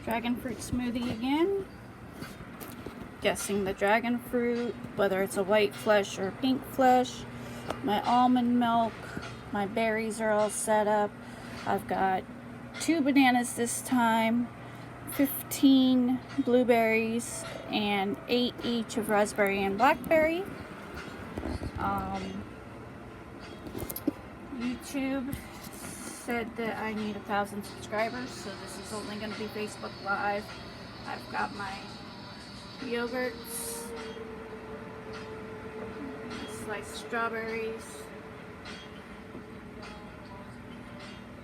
Dragon fruit smoothie again. Guessing the dragon fruit, whether it's a white flesh or pink flesh. My almond milk, my berries are all set up. I've got 2 bananas this time, 15 blueberries, and 8 each of raspberry and blackberry. YouTube said that I need 1,000 subscribers, so this is only going to be Facebook Live. I've got my yogurts, sliced strawberries,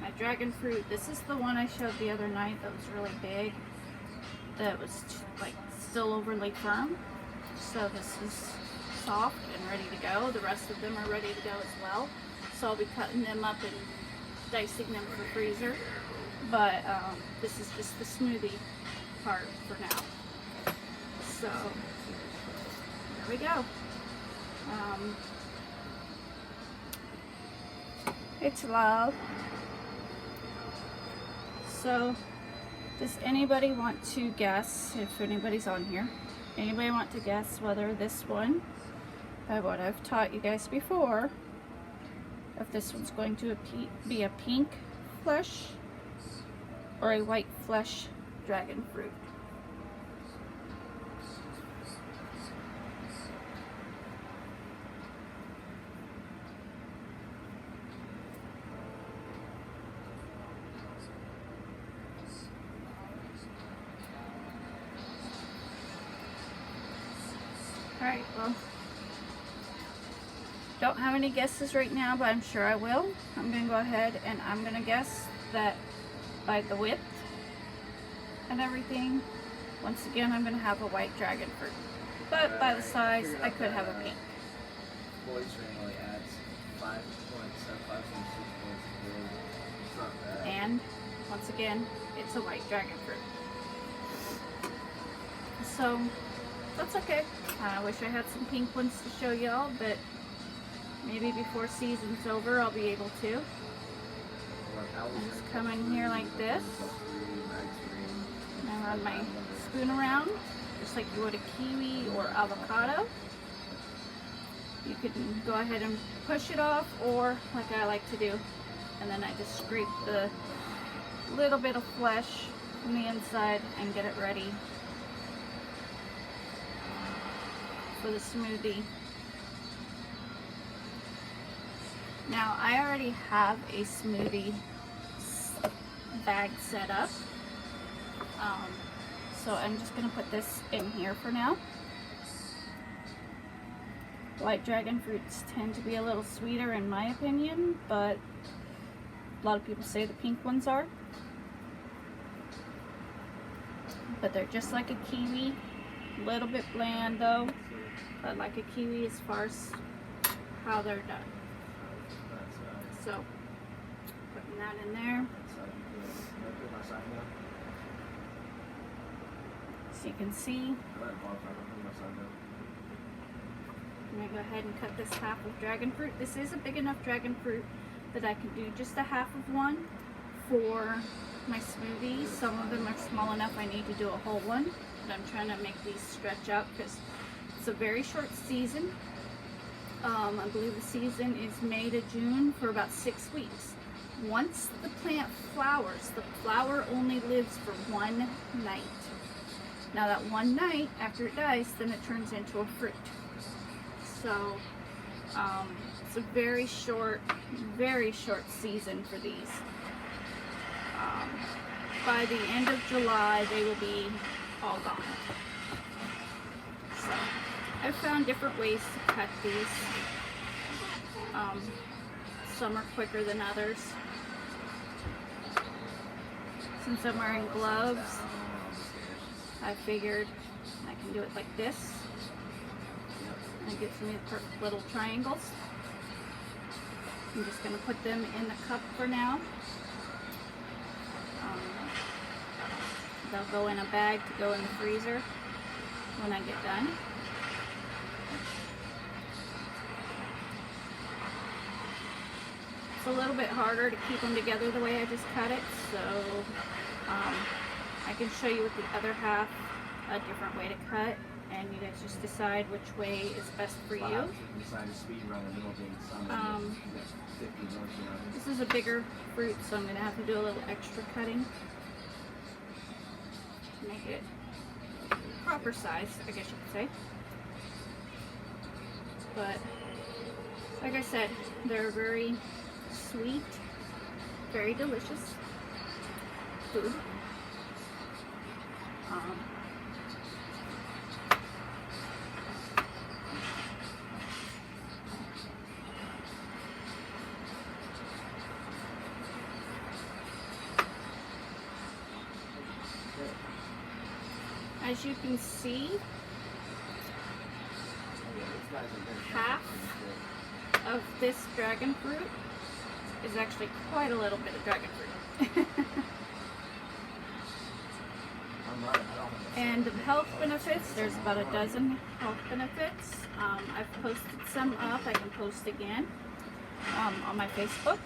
my dragon fruit. This is the one I showed the other night that was really big, that was like still overly firm. So this is soft and ready to go. The rest of them are ready to go as well. So I'll be cutting them up and dicing them for freezer. But this is just the smoothie part for now. So there we go. It's loud. So does anybody want to guess, if anybody's on here, anybody want to guess whether this one, by what I've taught you guys before, if this one's going to be a pink flesh or a white flesh dragon fruit? Alright, well, don't have any guesses right now, but I'm sure I will. I'm going to go ahead and I'm going to guess that by the width and everything, once again, I'm going to have a white dragon fruit. But by the size, I could have a pink. Voice range adds 5 points, 5 points, 6 points. It's not bad. And once again, it's a white dragon fruit. So that's okay. I wish I had some pink ones to show y'all, but maybe before season's over I'll be able to. I just come in here like this and run my spoon around just like you would a kiwi or avocado. You can go ahead and push it off, or like I like to do, and then I just scrape the little bit of flesh from the inside and get it ready for the smoothie. Now I already have a smoothie bag set up, so I'm just going to put this in here for now. White dragon fruits tend to be a little sweeter in my opinion, but a lot of people say the pink ones are. But they're just like a kiwi, a little bit bland though, but like a kiwi as far as how they're done. So, putting that in there. So you can see. I'm going to go ahead and cut this half of dragon fruit. This is a big enough dragon fruit that I can do just a half of one for my smoothie. Some of them are small enough I need to do a whole one, but I'm trying to make these stretch out because it's a very short season. I believe the season is May to June for about 6 weeks. Once the plant flowers, the flower only lives for 1 night. Now that 1 night, after it dies, then it turns into a fruit. So it's a very short season for these. By the end of July, they will be all gone. So I've found different ways to cut these. Some are quicker than others. Since I'm wearing gloves, I figured I can do it like this. And it gives me the perfect little triangles. I'm just going to put them in the cup for now. They'll go in a bag to go in the freezer when I get done. It's a little bit harder to keep them together the way I just cut it, so I can show you with the other half a different way to cut, and you guys just decide which way is best for you. This is a bigger fruit, so I'm going to have to do a little extra cutting to make it proper size, I guess you could say. But like I said, they're very sweet, very delicious food. As you can see, half of this dragon fruit is actually quite a little bit of dragon fruit. And the health benefits, there's about a dozen health benefits. I've posted some up. I can post again on my Facebook.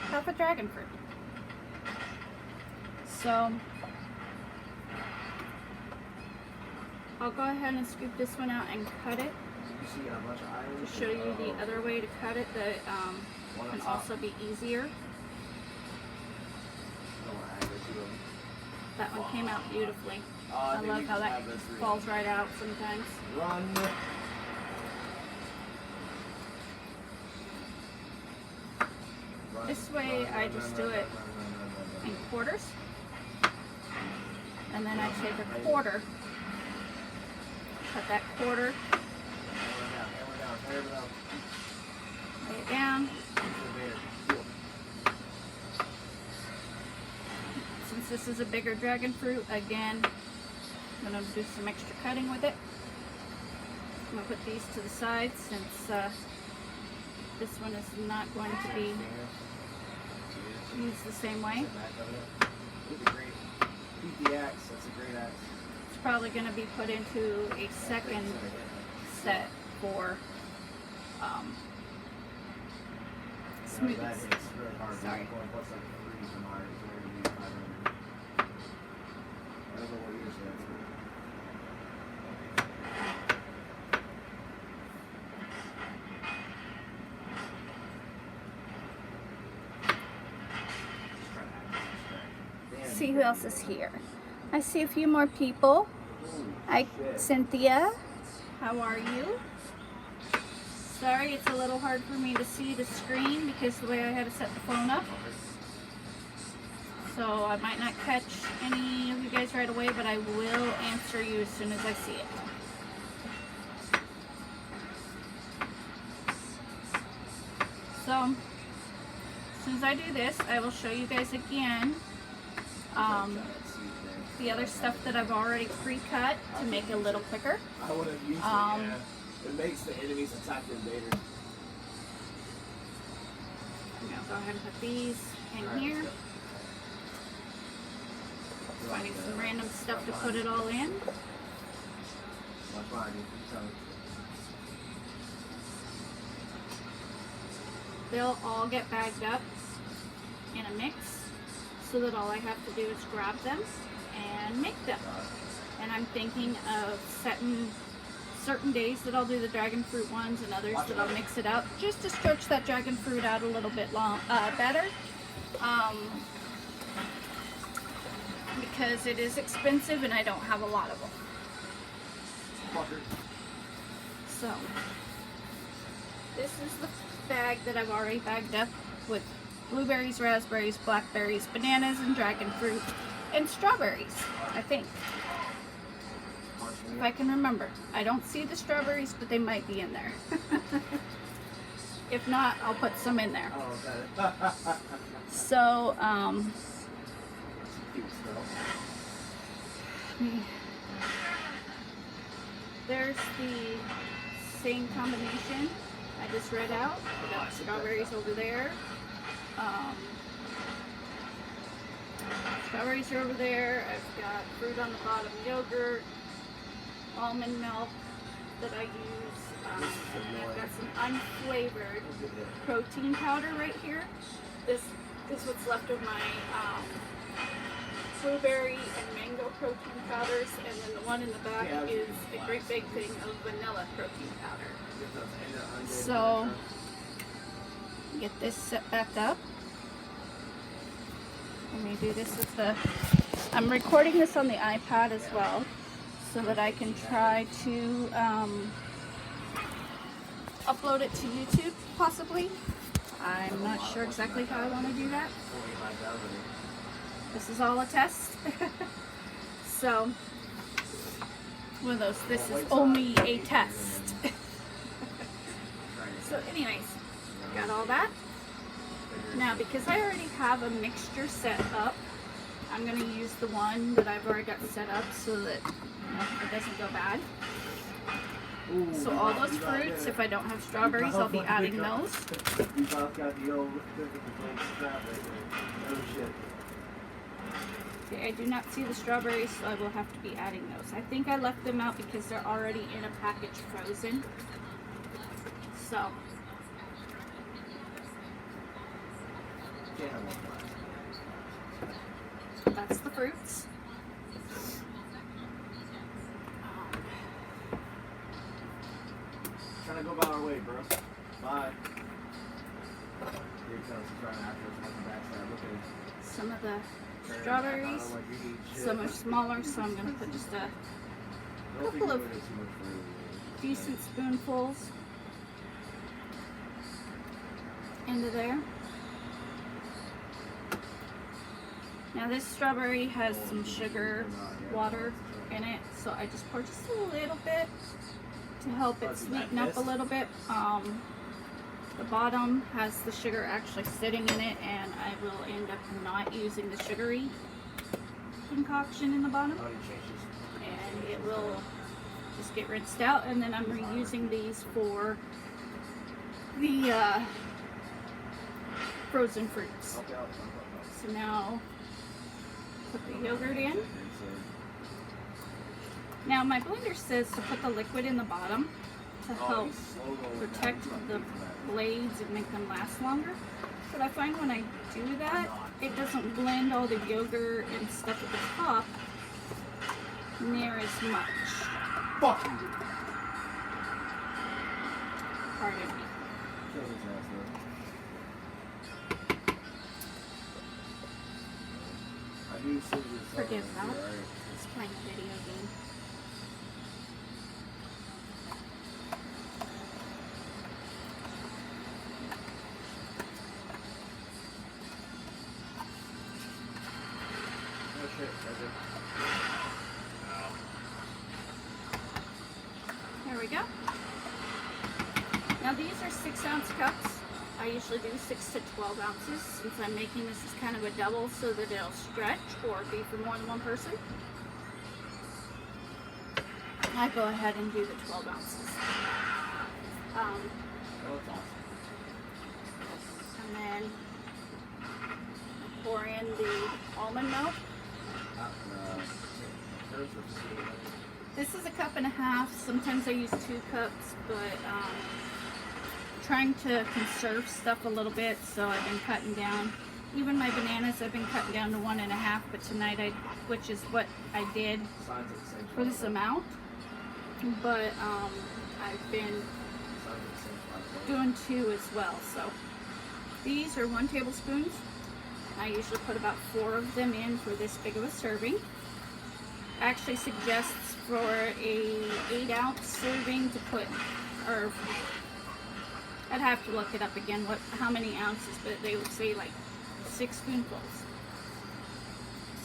Half a dragon fruit. So I'll go ahead and scoop this one out and cut it to show you the other way to cut it that can also be easier. That one came out beautifully. I love how that falls right out sometimes. Run. This way I just do it in quarters. And then I take a quarter, cut that quarter, lay it down. Since this is a bigger dragon fruit, again, I'm going to do some extra cutting with it. I'm going to put these to the side since this one is not going to be used the same way. The axe, that's a great axe. It's probably going to be put into a second set for smoothies. Sorry. See who else is here. I see a few more people. Hi, Cynthia. How are you? Sorry, it's a little hard for me to see the screen because the way I had to set the phone up. So I might not catch any of you guys right away, but I will answer you as soon as I see it. So, as soon as I do this, I will show you guys again the other stuff that I've already pre-cut to make it a little quicker. I would have used it, yeah. It makes the enemies attack the invaders. I'm going to go ahead and put these in here. Finding some random stuff to put it all in. They'll all get bagged up in a mix so that all I have to do is grab them and make them. And I'm thinking of setting certain days that I'll do the dragon fruit ones and others that I'll mix it up just to stretch that dragon fruit out a little bit better. Because it is expensive and I don't have a lot of them. So, this is the bag that I've already bagged up with blueberries, raspberries, blackberries, bananas, and dragon fruit, and strawberries, I think. If I can remember. I don't see the strawberries, but they might be in there. If not, I'll put some in there. Oh, okay. So, there's the same combination I just read out. I got strawberries over there. Strawberries are over there. I've got fruit on the bottom, yogurt, almond milk that I use. And then I've got some unflavored protein powder right here. This is what's left of my blueberry and mango protein powders, and then the one in the back is a great big thing of vanilla protein powder. So, get this set back up. Let me do this with the... I'm recording this on the iPad as well, so that I can try to upload it to YouTube, possibly. I'm not sure exactly how I want to do that. This is all a test. So, one of those, this is only a test. So anyways, got all that. Now, because I already have a mixture set up, I'm going to use the one that I've already got set up so that it doesn't go bad. So all those fruits, if I don't have strawberries, I'll be adding those. Okay, I do not see the strawberries, so I will have to be adding those. I think I left them out because they're already in a package frozen. So. That's the fruits. Trying to go about our way, bro. Bye. Some of the strawberries, some are smaller, so I'm going to put just a couple of decent spoonfuls into there. Now this strawberry has some sugar water in it, so I just pour just a little bit to help it sweeten up a little bit. The bottom has the sugar actually sitting in it, and I will end up not using the sugary concoction in the bottom, and it will just get rinsed out, and then I'm reusing these for the frozen fruits. So now put the yogurt in. Now my blender says to put the liquid in the bottom to help protect the blades and make them last longer. But I find when I do that, it doesn't blend all the yogurt and stuff at the top near as much. Fuck you. Pardon me. Forgive that. It's playing a video game. There we go. Now these are 6-ounce cups. I usually do 6 to 12 ounces since I'm making this as kind of a double so that it'll stretch or be for more than one person. I go ahead and do the 12 ounces. And then I pour in the almond milk. This is a cup and a half. Sometimes I use 2 cups, but trying to conserve stuff a little bit, so I've been cutting down. Even my bananas I've been cutting down to 1.5, but tonight which is what I did for this amount. But I've been doing 2 as well. So these are 1 tablespoon. I usually put about 4 of them in for this big of a serving. Actually suggests for a 8-ounce serving to put, or I'd have to look it up again how many ounces, but they would say like 6 spoonfuls.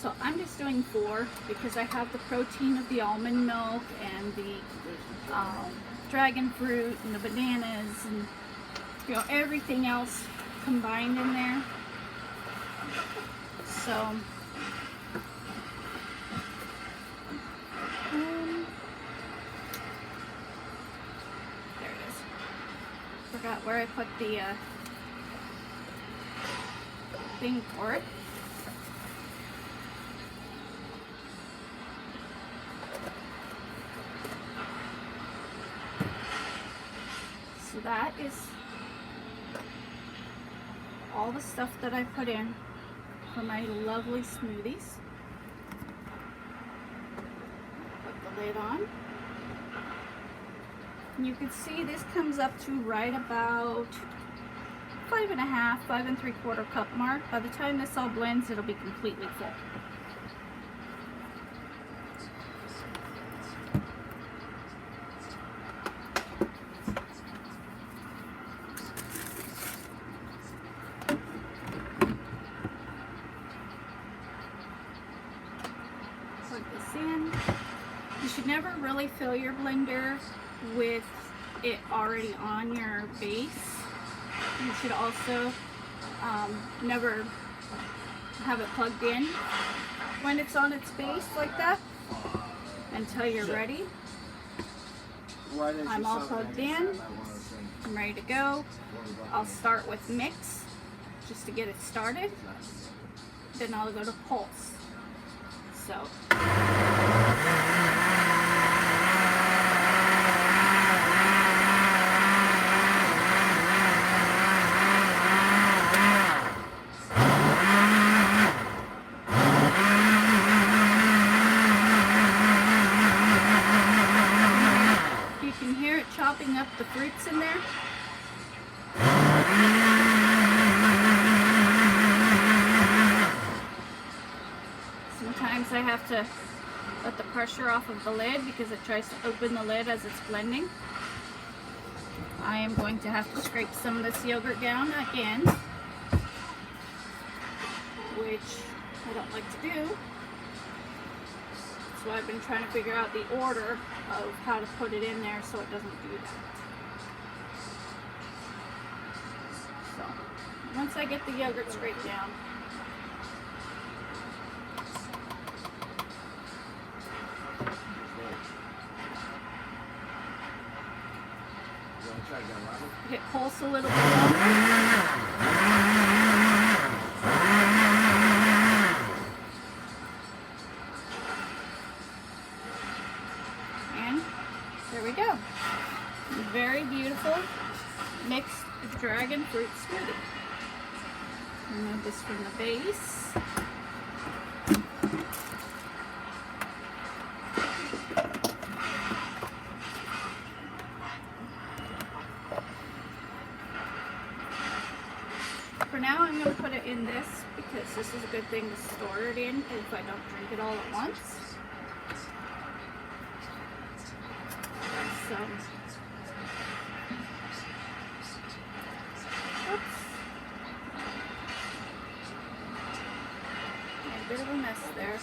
So I'm just doing 4 because I have the protein of the almond milk and the dragon fruit and the bananas and everything else combined in there. So there it is. Forgot where I put the thing for it. So that is all the stuff that I put in for my lovely smoothies. Put the lid on. And you can see this comes up to right about 5.5, 5 3/4 cup mark. By the time this all blends, it'll be completely full. Plug this in. You should never really fill your blender with it already on your base. You should also never have it plugged in when it's on its base like that until you're ready. I'm all plugged in. I'm ready to go. I'll start with mix just to get it started. Then I'll go to pulse. So. Chopping up the fruits in there. Sometimes I have to let the pressure off of the lid because it tries to open the lid as it's blending. I am going to have to scrape some of this yogurt down again, which I don't like to do. So I've been trying to figure out the order of how to put it in there so it doesn't do that. So once I get the yogurt scraped down, hit pulse a little bit longer. There we go. Very beautiful mixed dragon fruit smoothie. Remove this from the base. For now, I'm going to put it in this because this is a good thing to store it in if I don't drink it all at once. Oops. A bit of a mess there.